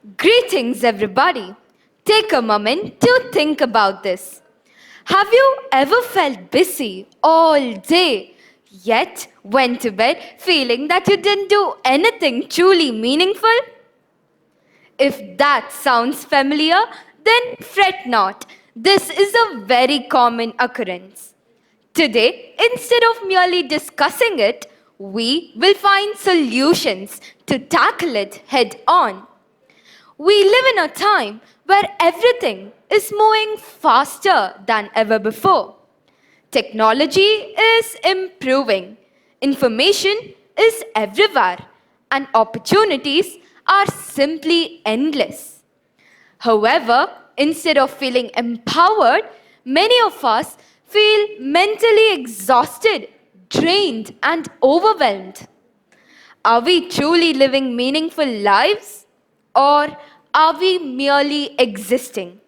Greetings, everybody. Take a moment to think about this. Have you ever felt busy all day, yet went to bed feeling that you didn't do anything truly meaningful? If that sounds familiar, then fret not. This is a very common occurrence. Today, instead of merely discussing it, we will find solutions to tackle it head on. We live in a time where everything is moving faster than ever before. Technology is improving, information is everywhere, and opportunities are simply endless. However, instead of feeling empowered, many of us feel mentally exhausted, drained, and overwhelmed. Are we truly living meaningful lives? Or are we merely existing?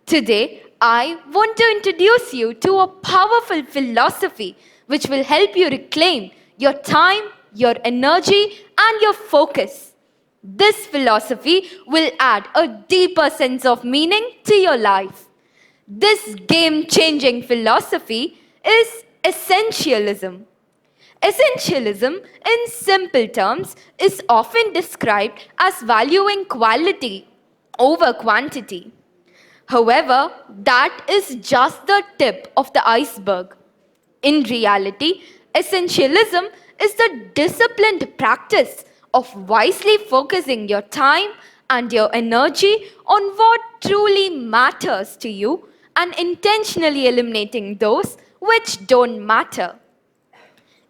Today, I want to introduce you to a powerful philosophy which will help you reclaim your time, your energy, and your focus. This philosophy will add a deeper sense of meaning to your life. This game changing philosophy is essentialism. Essentialism, in simple terms, is often described as valuing quality over quantity. However, that is just the tip of the iceberg. In reality, essentialism is the disciplined practice of wisely focusing your time and your energy on what truly matters to you and intentionally eliminating those which don't matter.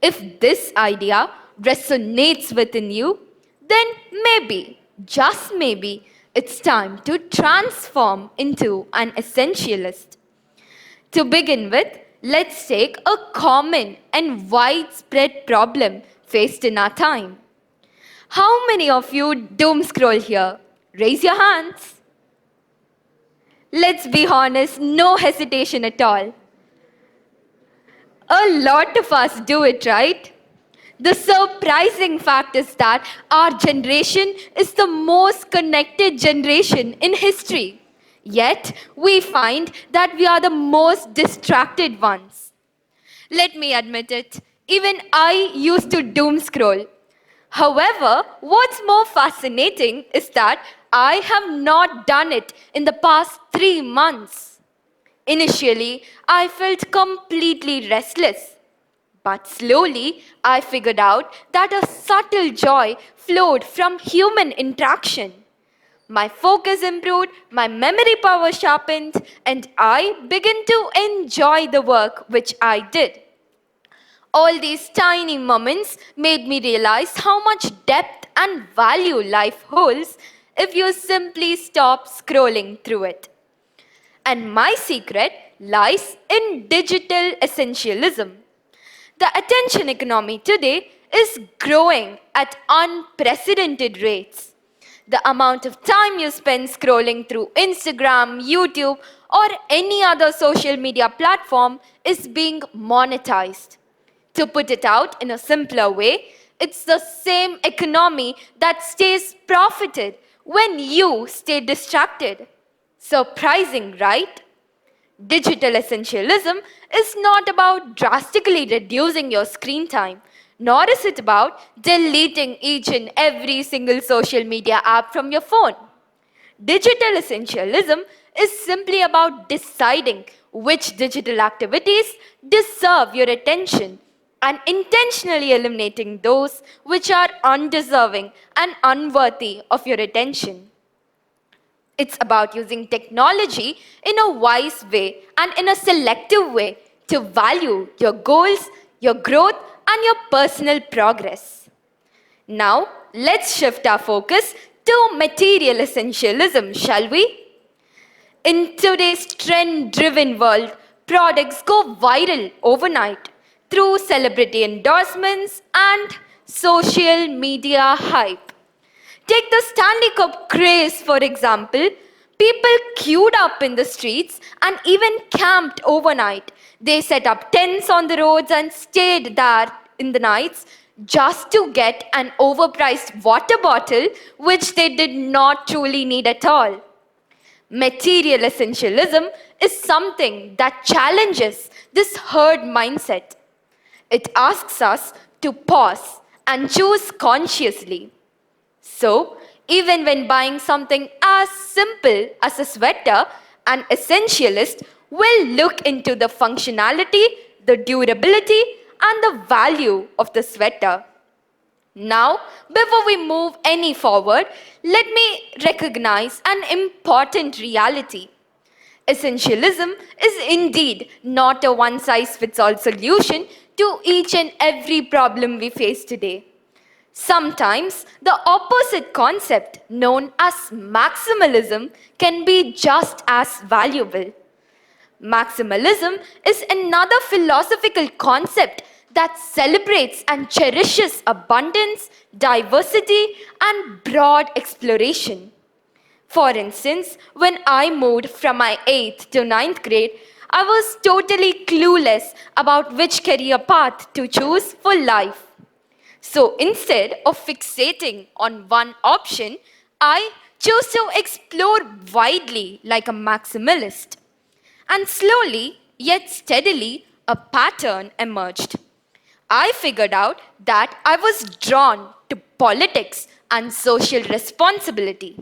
If this idea resonates within you, then maybe, just maybe, it's time to transform into an essentialist. To begin with, let's take a common and widespread problem faced in our time. How many of you doom scroll here? Raise your hands. Let's be honest, no hesitation at all. A lot of us do it, right? The surprising fact is that our generation is the most connected generation in history. Yet, we find that we are the most distracted ones. Let me admit it, even I used to doom scroll. However, what's more fascinating is that I have not done it in the past 3 months. Initially, I felt completely restless. But slowly, I figured out that a subtle joy flowed from human interaction. My focus improved, my memory power sharpened, and I began to enjoy the work which I did. All these tiny moments made me realize how much depth and value life holds if you simply stop scrolling through it. And my secret lies in digital essentialism. The attention economy today is growing at unprecedented rates. The amount of time you spend scrolling through Instagram, YouTube, or any other social media platform is being monetized. To put it out in a simpler way, it's the same economy that stays profited when you stay distracted. Surprising, right? Digital essentialism is not about drastically reducing your screen time, nor is it about deleting each and every single social media app from your phone. Digital essentialism is simply about deciding which digital activities deserve your attention and intentionally eliminating those which are undeserving and unworthy of your attention. It's about using technology in a wise way and in a selective way to value your goals, your growth, and your personal progress. Now, let's shift our focus to material essentialism, shall we? In today's trend-driven world, products go viral overnight through celebrity endorsements and social media hype. Take the Stanley Cup craze, for example. People queued up in the streets and even camped overnight. They set up tents on the roads and stayed there in the nights just to get an overpriced water bottle which they did not truly need at all. Material essentialism is something that challenges this herd mindset. It asks us to pause and choose consciously. So, even when buying something as simple as a sweater, an essentialist will look into the functionality, the durability, and the value of the sweater. Now, before we move any forward, let me recognize an important reality. Essentialism is indeed not a one size fits all solution to each and every problem we face today. Sometimes the opposite concept, known as maximalism, can be just as valuable. Maximalism is another philosophical concept that celebrates and cherishes abundance, diversity, and broad exploration. For instance, when I moved from my 8th to 9th grade, I was totally clueless about which career path to choose for life. So instead of fixating on one option, I chose to explore widely like a maximalist. And slowly, yet steadily, a pattern emerged. I figured out that I was drawn to politics and social responsibility.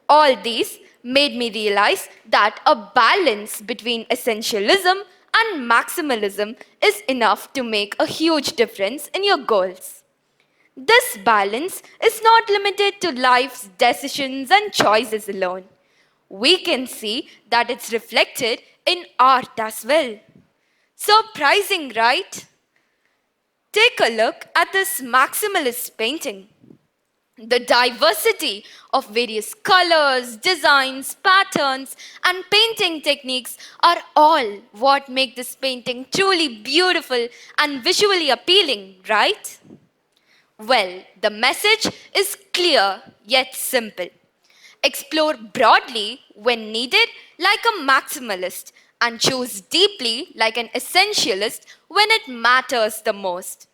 All these made me realize that a balance between essentialism and maximalism is enough to make a huge difference in your goals. This balance is not limited to life's decisions and choices alone. We can see that it's reflected in art as well. Surprising, right? Take a look at this maximalist painting. The diversity of various colors, designs, patterns, and painting techniques are all what make this painting truly beautiful and visually appealing, right? Well, the message is clear yet simple. Explore broadly when needed like a maximalist and choose deeply like an essentialist when it matters the most.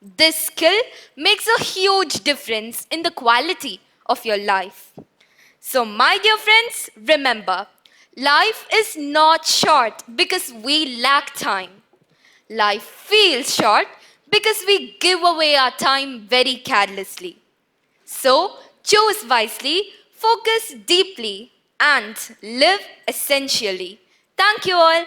This skill makes a huge difference in the quality of your life. So, my dear friends, remember, life is not short because we lack time. Life feels short because we give away our time very carelessly. So, choose wisely, focus deeply, and live essentially. Thank you all.